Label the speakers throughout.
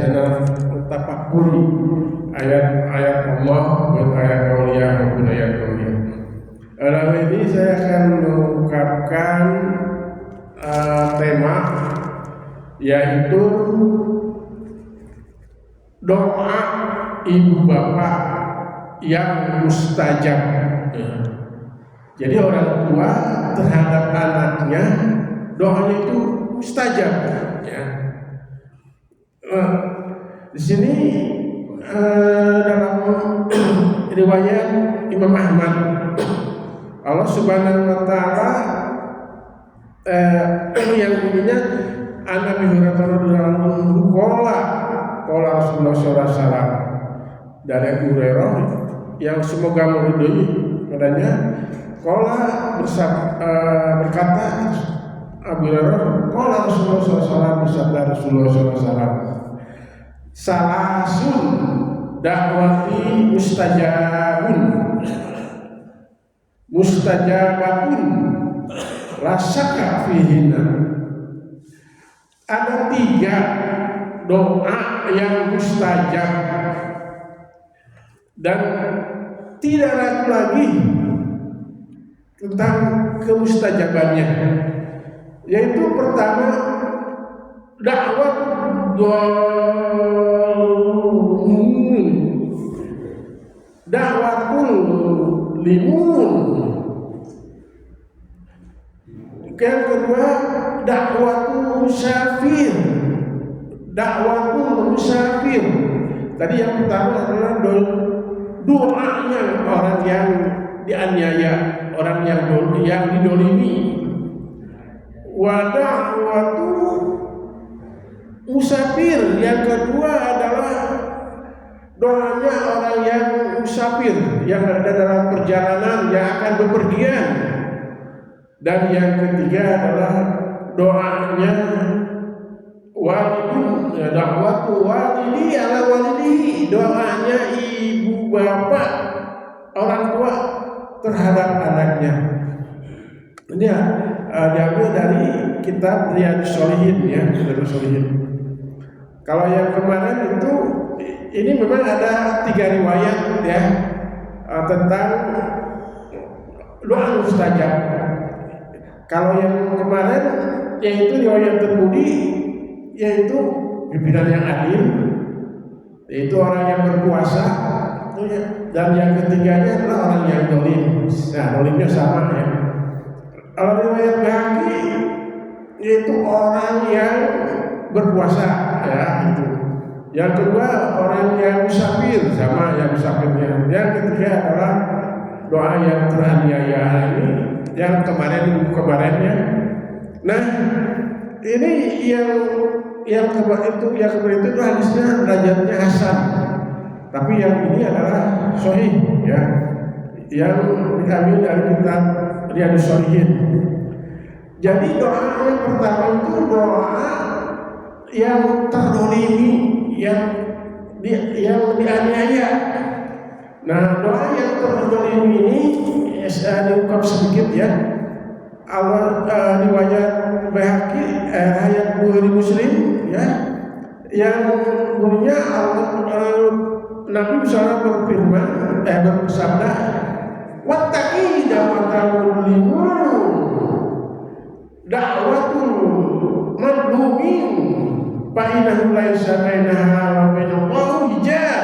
Speaker 1: cenah tafakuri ayat-ayat Allah dan ayat qauliyah maupun ayat qauliyah. Dalam ini saya akan mengungkapkan tema yaitu doa ibu bapak yang mustajab. Jadi orang tua terhadap anaknya doanya itu mustajab. Ya. Di sini dalam riwayat Imam Ahmad, Allah Subhanahu wa Ta'ala yang bunyinya an Abi Hurairah radhiyallahu anhu qala Rasulullah sallallahu alaihi wasallam, dari Abu Hurairah yang semoga meridhoi padanya, qala berkata Abu Hurairah, qala Rasulullah sallallahu alaihi wasallam, bersabda Rasulullah sallallahu alaihi wasallam, salasun dakwati mustajabatun la syakka fihinna. Ada 3 doa yang mustajab dan tidak ragu lagi tentang kemustajabannya, yaitu pertama dakwah dakwatul limun, yang kedua dakwatul musafir. Tadi yang pertama adalah doanya orang yang dianiaya, orang yang didolimi. Wa da'watul musafir, yang kedua adalah doanya orang yang musafir, yang ada dalam perjalanan, yang akan bepergian. Dan yang ketiga adalah doanya walidun, dakwatu walidi ala walidi, doanya ibu bapak orang tua terhadap anaknya. Ini diambil dari kitab Riyadhus Shalihin, ya, Riyadhus Shalihin. Kalau yang kemarin itu, ini memang ada 3 riwayat, ya, tentang doa mustajab. Kalau yang kemarin yaitu riwayat Tirmidzi, yaitu pimpinan yang adil, yaitu orang yang berpuasa, dan yang ketiganya adalah orang yang dolim. Nah, dolimnya sama, ya. Kalau riwayat Baihaqi yaitu orang yang berpuasa, ya, itu. Yang kedua orang yang musafir, sama yang musafirnya. Yang ketiga adalah doa yang teraniaya, ini yang kemarinnya. Nah, ini yang kemarin itu hadisnya derajatnya hasan, tapi yang ini adalah sahih, ya, yang diambil dari kitab Riyadhus Shalihin. Jadi doa yang pertama itu doa yang terdolimi, yang dianiaya. Nah, doa yang terdolimi ini diungkap sedikit, ya. Awal riwayat Baihaqi, ayat Bukhari Muslim, ya, yang bunyinya Nabi misalnya bersabda, wattaqi da'watal limun da'watul madlumin fa innahu laisa bainaha wa bainallahi hijab.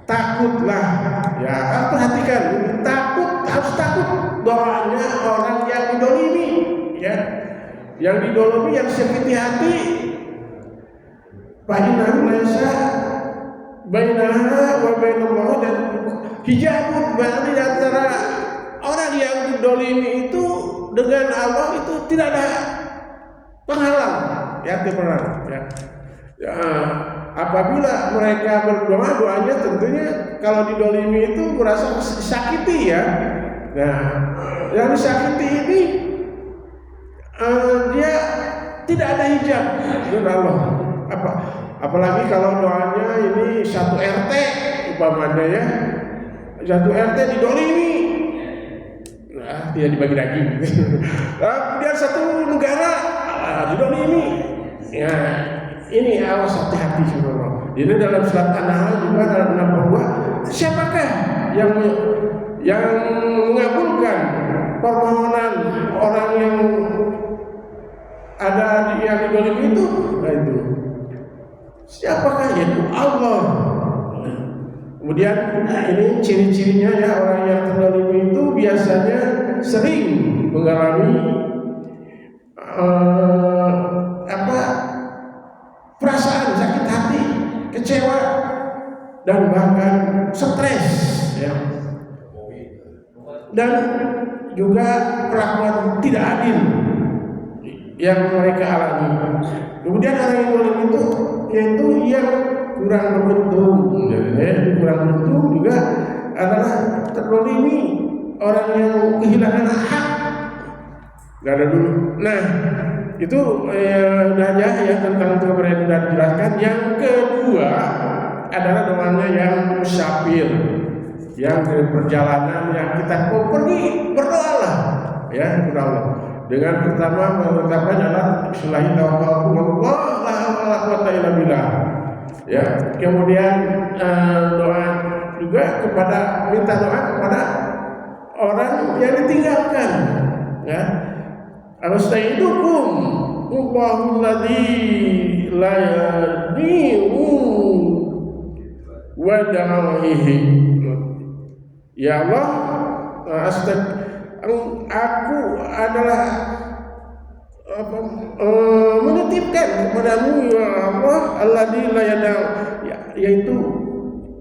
Speaker 1: Takutlah, ya, perhatikan, harus takut doanya orang yang didolimi, ya, yang didolimi, yang sakiti hati. Fa innahu laisa bainaha wa bainallahi, dan hijab berarti antara orang yang didolimi itu dengan Allah itu tidak ada penghalang, ya, ya. Apabila mereka berdoa, doanya tentunya kalau didolimi itu merasa disakiti, ya. Nah, yang disakiti ini dia tidak ada hijab dengan Allah. Apalagi kalau doanya ini satu RT umpamanya, ya, satu RT didolimi, nah, dia dibagi daging. Kemudian satu negara didolimi, ya, ini awas hati-hati subhanallah. Ini dalam surat An-Nahl juga dalam 62, siapakah yang mengabulkan permohonan orang yang ada yang dizalimi itu? Nah, itu siapakah? Yaitu Allah. Kemudian ini ciri-cirinya ya, orang yang terzalimi itu biasanya sering mengalami perasaan sakit hati, kecewa, dan bahkan stres ya. Dan juga perlakuan tidak adil yang mereka alami. Kemudian orang yang zalim itu yaitu yang kurang beruntung. Kurang beruntung juga adalah terzalimi orang yang kehilangan hak. Gak ada dulu. Nah, itu udah aja ya tentang itu sudah dijelaskan. Yang kedua adalah doanya yang musafir, yang dari perjalanan yang kita mau pergi, berdoalah ya, berdoa. Dengan pertama mengucapkan adalah bismillahirrahmanirrahim. Ya, kemudian doa juga kepada minta doa kepada orang yang ditinggalkan. Ya, Al-Staidukum Allahul ladzi la yadi'u wa da'aihi. Ya Allah, aku adalah menitipkan kepadamu ya Allah alladzi la yada'u, yaitu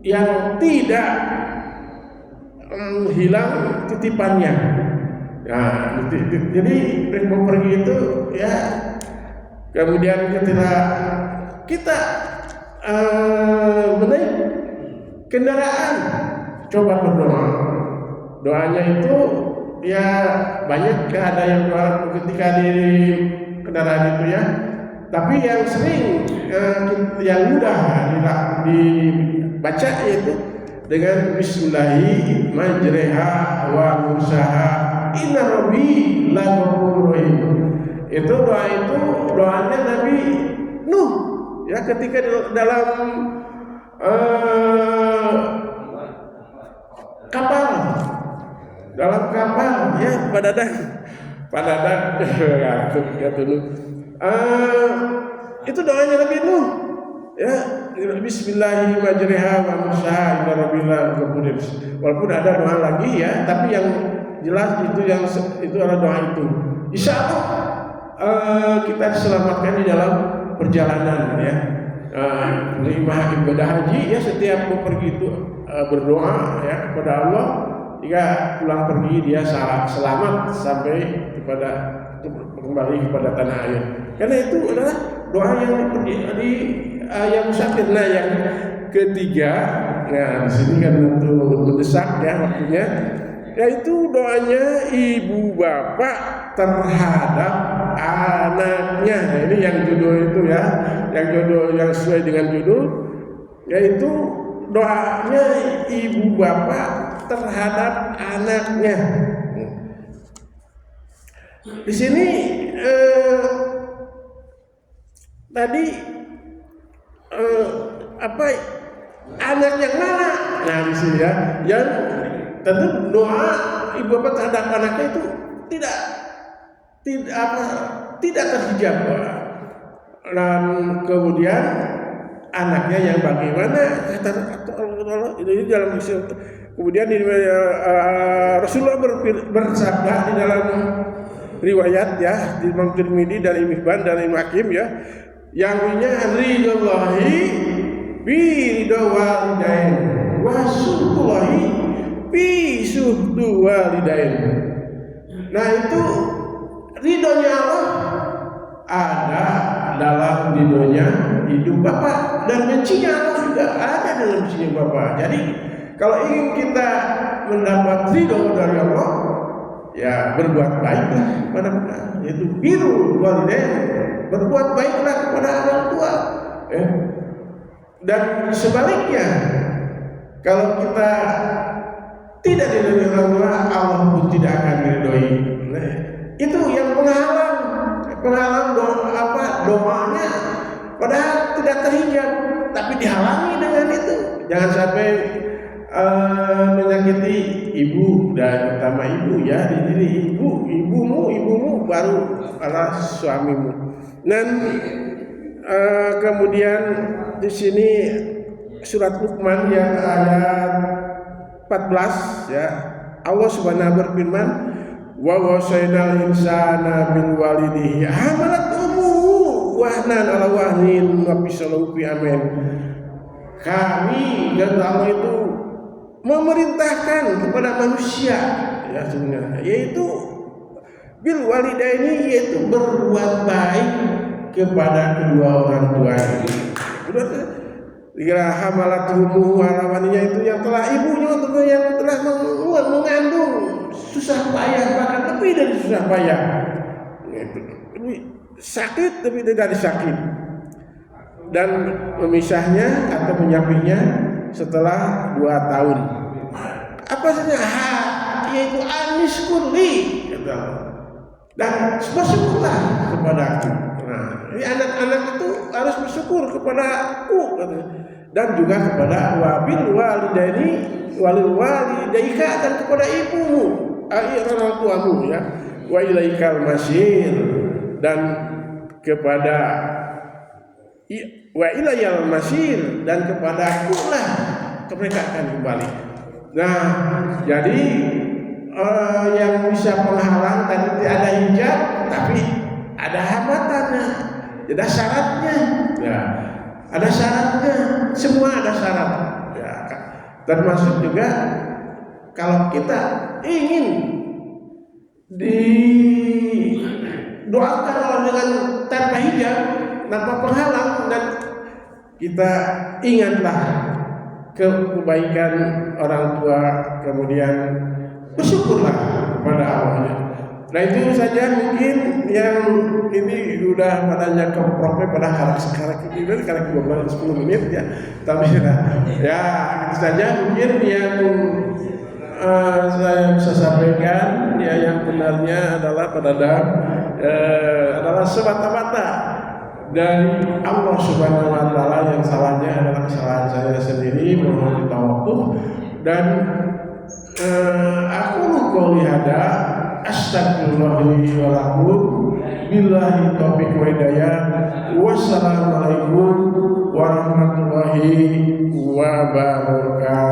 Speaker 1: yang tidak hilang titipannya. Nah, jadi mau pergi itu ya, kemudian ketika kita menaik kendaraan, coba berdoa. Doanya itu ya banyak, ada yang doa ketika di kendaraan itu ya. Tapi yang sering yang mudah dibaca yaitu dengan Bismillahi majreha wa mursaha inna rabbi la ghafurur rahim. Itu doa itu doanya Nabi Nuh ya, ketika dalam kapal ya, padadan ya tuh. Itu doanya Nabi Nuh ya, Bismillahi majriha wa mursaha inna rabbil ghafurur. Walaupun ada doa lagi ya, tapi yang jelas itu adalah doa itu. Insya Allah kita diselamatkan di dalam perjalanan ya. Menerima ibadah haji ya, setiap mau pergi itu berdoa ya kepada Allah, jika pulang pergi dia selamat sampai kembali kepada tanah air. Karena itu adalah doa yang musafir. Nah, yang ketiga, nah di sini kan untuk mendesak ya waktunya, yaitu doanya ibu bapak terhadap anaknya. Nah, ini yang judul itu ya, yang sesuai dengan judul, yaitu doanya ibu bapak terhadap anaknya. Di sini tadi anak yang mana? Nah di sini ya, yang tentu doa ibu bapak terhadap anaknya itu tidak terhijab. Dan kemudian anaknya yang bagaimana? Kata Allah ini dalam isi. Kemudian Rasulullah bersabda di dalam riwayat ya di Imam Tirmidzi dan Ibnu Hibban dan Imam Hakim ya, yang punya ridwallahi bi ridwalidain wa suhtullahi bi suhtu walidain. Nah itu ridhonya Allah ada dalam ridhonya hidup bapak, dan bencinya Allah juga ada dalam bencinya bapak. Jadi kalau ingin kita mendapat ridho dari Allah, ya berbuat baiklah kepada mereka, yaitu biru walidain, berbuat baiklah kepada orang tua. Dan sebaliknya, kalau kita tidak diridhoi orang tua, Allah pun tidak akan diridhoi. Nah, itu yang penghalang doanya. Padahal tidak terhijab, tapi dihalangi dengan itu. Jangan sampai menyakiti ibu, dan terutama ibu ya, di diri ibumu baru adalah suamimu. Dan kemudian di sini surat Luqman yang ayat 14 ya, Allah Subhanahu berfirman, wa wasainal insana min walidihi hamalat ummuhu wahnan ala wahnin wa fisaluhu fi amin. Kami dan Allah itu memerintahkan kepada manusia ya sebenarnya, yaitu bil walidaini, yaitu berbuat baik kepada kedua orang tuanya. Dikira hamalat ummuhu halamannya itu yang telah ibunya atau yang telah mengandung, susah payah, bahkan lebih dari susah payah. Sakit tapi tidak disakit. Dan memisahnya atau menyapihnya setelah 2 tahun. Apa saja? Yaitu aniskurli, dan bersyukurlah kepada aku. Nah, ini anak-anak itu harus bersyukur kepada aku, dan juga kepada wabil walidaini walil walidaika, dan kepada ibumu, orang tuamu ya, wa ilaikal masir, dan kepada wa ilayal masir, dan kepada akulah mereka akan kembali. Nah, jadi yang bisa penghalang tadi tidak ada hijab, tapi ada hambatannya, ada syaratnya. Ya, ada syaratnya, semua ada syarat. Ya, termasuk juga kalau kita ingin didoakan Allah dengan tanpa hijab, tanpa penghalang, dan kita ingatlah kebaikan orang tua, kemudian bersyukurlah kepada Allah. Nah, itu saja mungkin yang ini sudah padanya keproknya pada sekarang ini karena 10 menit ya. Tapi ya itu saja mungkin yang saya bisa sampaikan ya. Yang benarnya adalah adalah semata-mata dari Allah Subhanahu wa taala, yang salahnya adalah kesalahan saya sendiri, mohon ditawakuf. Dan aku qouli hada astagfirullahi wa lakum billahi taufiq wa hidayah. Wassalamualaikum warahmatullahi wabarakatuh.